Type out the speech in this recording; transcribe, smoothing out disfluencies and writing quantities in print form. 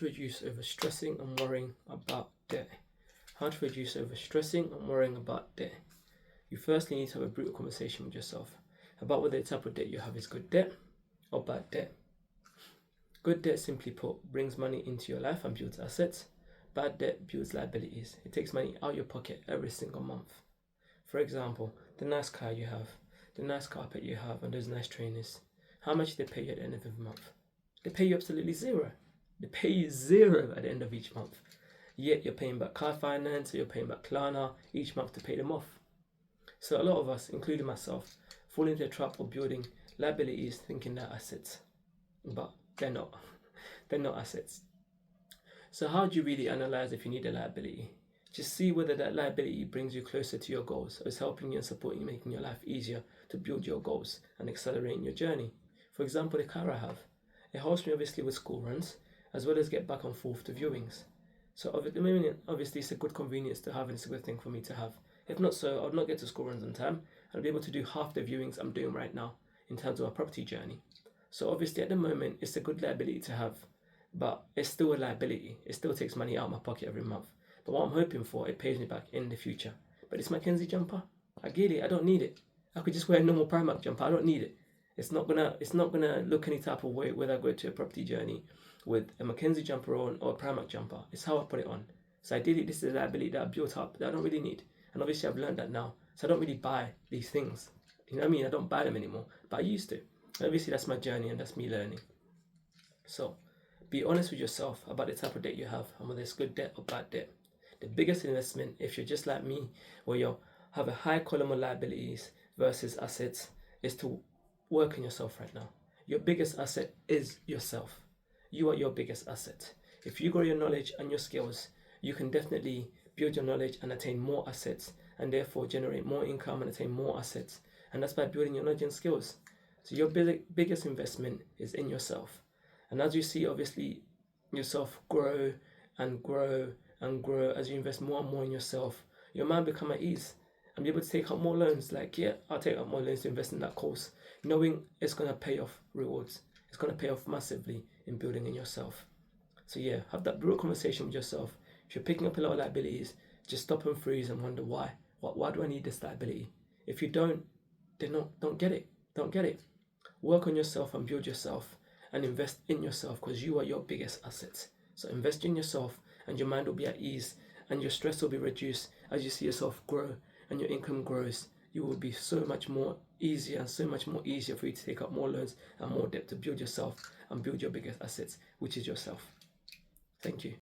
Reduce over stressing and worrying about debt. How to reduce over stressing and worrying about debt. You firstly need to have a brutal conversation with yourself about whether the type of debt you have is good debt or bad debt. Good debt, simply put, brings money into your life and builds assets. Bad debt builds liabilities. It takes money out of your pocket every single month. For example, the nice car you have, the nice carpet you have, and those nice trainers. How much do they pay you at the end of the month? They pay you absolutely zero. They pay you zero at the end of each month. Yet you're paying back car finance, or you're paying back Klarna each month to pay them off. So a lot of us, including myself, fall into the trap of building liabilities thinking they're assets. But they're not. They're not assets. So how do you really analyze if you need a liability? Just see whether that liability brings you closer to your goals, or is helping you and supporting you, making your life easier to build your goals and accelerating your journey. For example, the car I have, it helps me obviously with school runs, as well as get back and forth to viewings. So at the moment, obviously it's a good convenience to have and it's a good thing for me to have. If not so, I would not get to school runs on time. I'd be able to do half the viewings I'm doing right now in terms of a property journey. So obviously at the moment, it's a good liability to have, but it's still a liability. It still takes money out of my pocket every month. But what I'm hoping for, it pays me back in the future. But this Mackenzie jumper, I get it, I don't need it. I could just wear a normal Primark jumper, I don't need it. It's not gonna look any type of way whether I go to a property journey with a Mackenzie jumper on or a Primark jumper. It's how I put it on. So ideally, this is a liability that I built up that I don't really need. And obviously I've learned that now. So I don't really buy these things. You know what I mean? I don't buy them anymore, but I used to. And obviously that's my journey and that's me learning. So be honest with yourself about the type of debt you have and whether it's good debt or bad debt. The biggest investment, if you're just like me, where you have a high column of liabilities versus assets, is to work on yourself right now. Your biggest asset is yourself. You are your biggest asset. If you grow your knowledge and your skills, you can definitely build your knowledge and attain more assets, and therefore generate more income and attain more assets. And that's by building your knowledge and skills. So your biggest investment is in yourself. And as you see, obviously, yourself grow and grow and grow as you invest more and more in yourself, your mind become at ease and be able to take out more loans. Like, yeah, I'll take out more loans to invest in that course, knowing it's going to pay off rewards. It's going to pay off massively in building in yourself. So yeah, have that brutal conversation with yourself. If you're picking up a lot of liabilities, just stop and freeze and wonder why. Why do I need this liability? If you don't, then don't get it. Don't get it. Work on yourself and build yourself and invest in yourself, because you are your biggest asset. So invest in yourself and your mind will be at ease and your stress will be reduced as you see yourself grow and your income grows. You will be so much more easier and so much more easier for you to take up more loans and more debt to build yourself and build your biggest assets, which is yourself. Thank you.